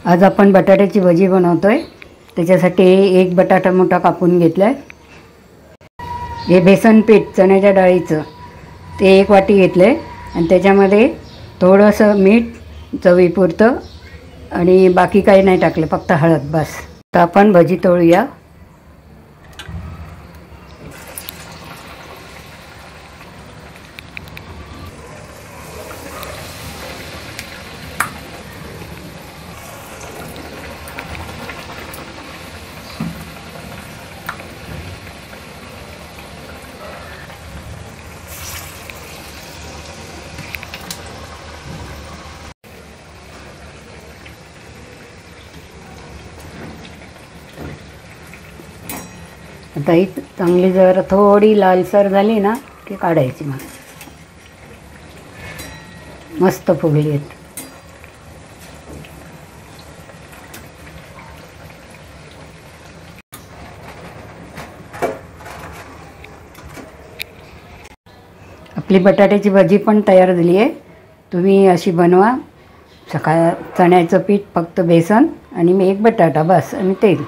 आज आपण बटाट्याची भजी बनवतोय। त्याच्यासाठी एक बटाटा मोठा कापून घेतलाय। हे बेसन पीठ चण्याच्या डाळीचं ते 1 वाटी घेतले आणि त्याच्यामध्ये थोडंसं मीठ चवीपुरतं आणि बाकी काही नाही टाकले, फक्त हळद बस। तर आपण भजी तळूया। आता ही चांगली जर थोडी लालसर झाली ना की काढायची। मग मस्त फुगली आहेत। आपली बटाट्याची भजी पण तयार झाली आहे। तुम्ही अशी बनवा। चण्याचं पीठ, फक्त बेसन आणि 1 बटाटा बस आणि तेल।